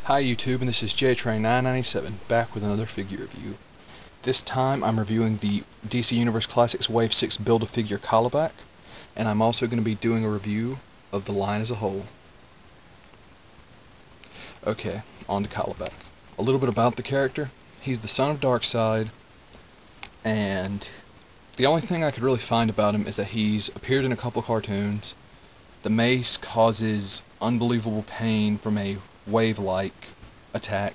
Hi YouTube, and this is JTrain997, back with another figure review. This time I'm reviewing the DC Universe Classics Wave 6 Build-A-Figure Kalibak, and I'm also going to be doing a review of the line as a whole. Okay, on to Kalibak. A little bit about the character. He's the son of Darkseid, and the only thing I could really find about him is that he's appeared in a couple cartoons. The mace causes unbelievable pain from a wave-like attack,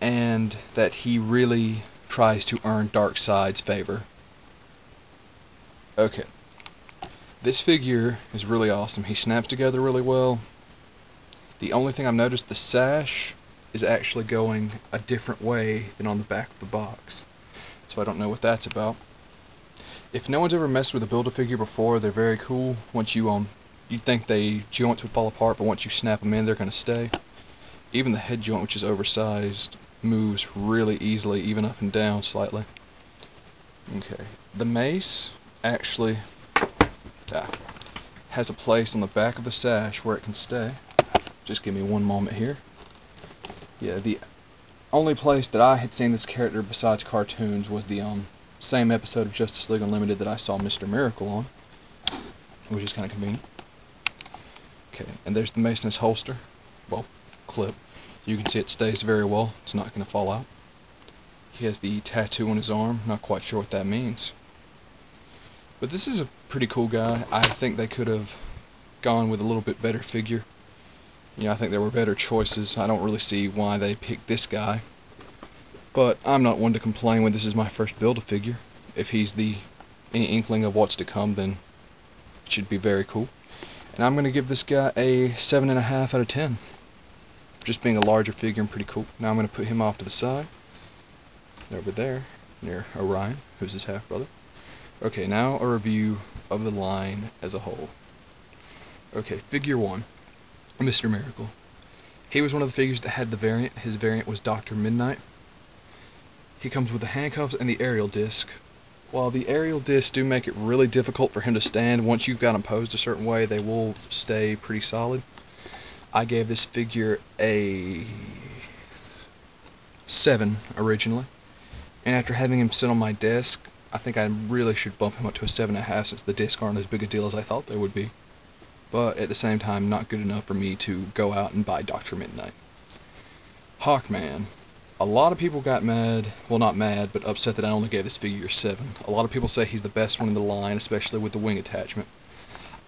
and that he really tries to earn Darkseid's favor. Okay, this figure is really awesome. He snaps together really well. The only thing I've noticed, the sash is actually going a different way than on the back of the box, so I don't know what that's about. If no one's ever messed with a Build-A-Figure before, they're very cool. Once you'd think the joints would fall apart, but once you snap them in, they're going to stay. Even the head joint, which is oversized, moves really easily, even up and down slightly. Okay, the mace actually has a place on the back of the sash where it can stay. Just give me one moment here. Yeah, the only place that I had seen this character besides cartoons was the same episode of Justice League Unlimited that I saw Mr. Miracle on, which is kind of convenient. Okay, and there's the mace in his holster. Well, clip. You can see it stays very well. It's not going to fall out. He has the tattoo on his arm. Not quite sure what that means. But this is a pretty cool guy. I think they could have gone with a little bit better figure. You know, I think there were better choices. I don't really see why they picked this guy. But I'm not one to complain when this is my first Build-A-Figure. If he's any inkling of what's to come, then it should be very cool. And I'm going to give this guy a 7.5 out of 10. Just being a larger figure and pretty cool. Now I'm going to put him off to the side. Over there, near Orion, who's his half-brother. Okay, now a review of the line as a whole. Okay, figure 1. Mr. Miracle. He was one of the figures that had the variant. His variant was Dr. Midnight. He comes with the handcuffs and the aerial disc. While the aerial discs do make it really difficult for him to stand, once you've got him posed a certain way, they will stay pretty solid. I gave this figure a 7 originally, and after having him sit on my desk, I think I really should bump him up to a 7.5 since the discs aren't as big a deal as I thought they would be. But at the same time, not good enough for me to go out and buy Dr. Midnight. Hawkman. A lot of people got mad, well not mad, but upset that I only gave this figure a 7. A lot of people say he's the best one in the line, especially with the wing attachment.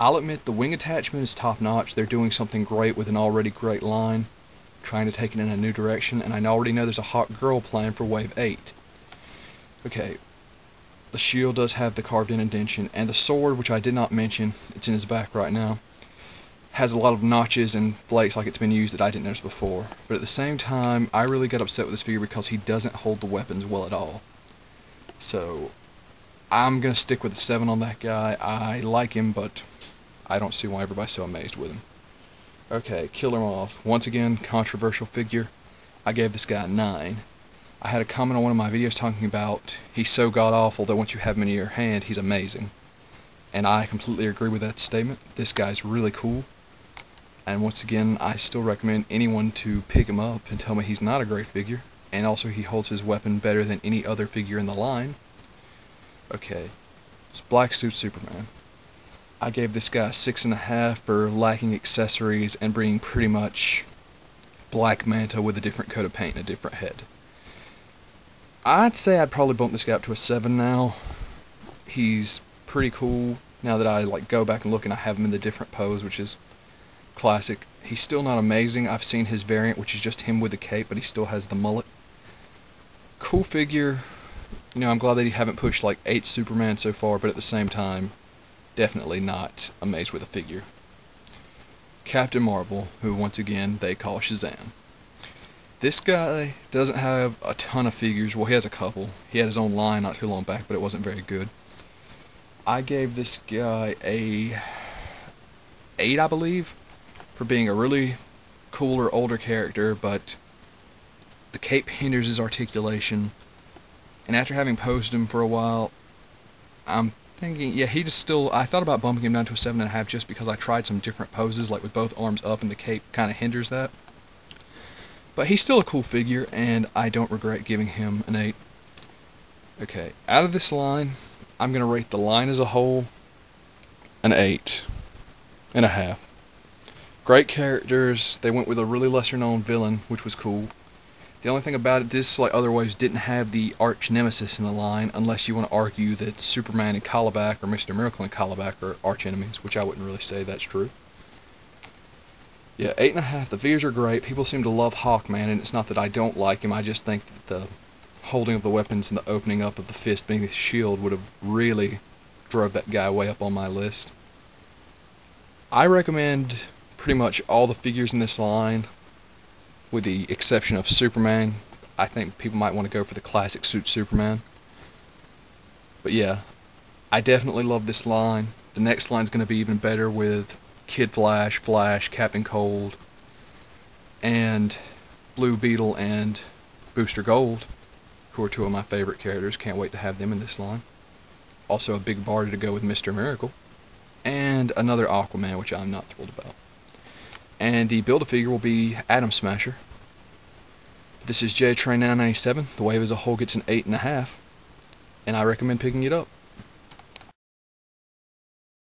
I'll admit the wing attachment is top notch. They're doing something great with an already great line, trying to take it in a new direction, and I already know there's a Hawk Girl plan for Wave 8. Okay, the shield does have the carved in indentation, and the sword, which I did not mention, it's in his back right now, has a lot of notches and flakes like it's been used that I didn't notice before. But at the same time, I really got upset with this figure because he doesn't hold the weapons well at all. So, I'm going to stick with the 7 on that guy. I like him, but I don't see why everybody's so amazed with him. Okay, Killer Moth. Once again, controversial figure. I gave this guy a 9. I had a comment on one of my videos talking about he's so god-awful that once you have him in your hand, he's amazing. And I completely agree with that statement. This guy's really cool. And once again, I still recommend anyone to pick him up and tell me he's not a great figure. And also he holds his weapon better than any other figure in the line. Okay, it's Black Suit Superman. I gave this guy a 6.5 for lacking accessories and being pretty much Black Manta with a different coat of paint and a different head. I'd say I'd probably bump this guy up to a 7 now. He's pretty cool now that I go back and look and I have him in the different pose, which is classic. He's still not amazing. I've seen his variant, which is just him with the cape, but he still has the mullet. Cool figure. You know, I'm glad that he haven't pushed like 8 Superman so far, but at the same time, definitely not amazed with the figure. Captain Marvel, who once again they call Shazam. This guy doesn't have a ton of figures. Well, he has a couple. He had his own line not too long back, but it wasn't very good. I gave this guy a 8, I believe, for being a really cooler, older character, but the cape hinders his articulation. And after having posed him for a while, I'm thinking, yeah, I thought about bumping him down to a 7.5 just because I tried some different poses, like with both arms up and the cape kind of hinders that. But he's still a cool figure, and I don't regret giving him an 8. Okay, out of this line, I'm going to rate the line as a whole an 8.5. Great characters. They went with a really lesser known villain, which was cool. The only thing about it, this, like other ways, didn't have the arch nemesis in the line, unless you want to argue that Superman and Kalibak or Mr. Miracle and Kalibak are arch enemies, which I wouldn't really say that's true. Yeah, 8.5. The figures are great. People seem to love Hawkman, and it's not that I don't like him. I just think that the holding of the weapons and the opening up of the fist beneath his shield would have really drove that guy way up on my list. I recommend pretty much all the figures in this line, with the exception of Superman. I think people might want to go for the classic suit Superman. But yeah, I definitely love this line. The next line's going to be even better with Kid Flash, Flash, Captain Cold, and Blue Beetle and Booster Gold, who are two of my favorite characters. Can't wait to have them in this line. Also a big party to go with Mr. Miracle. And another Aquaman, which I'm not thrilled about. And the Build-A-Figure will be Atom Smasher. This is JTrain 997. The wave as a whole gets an 8.5. And I recommend picking it up.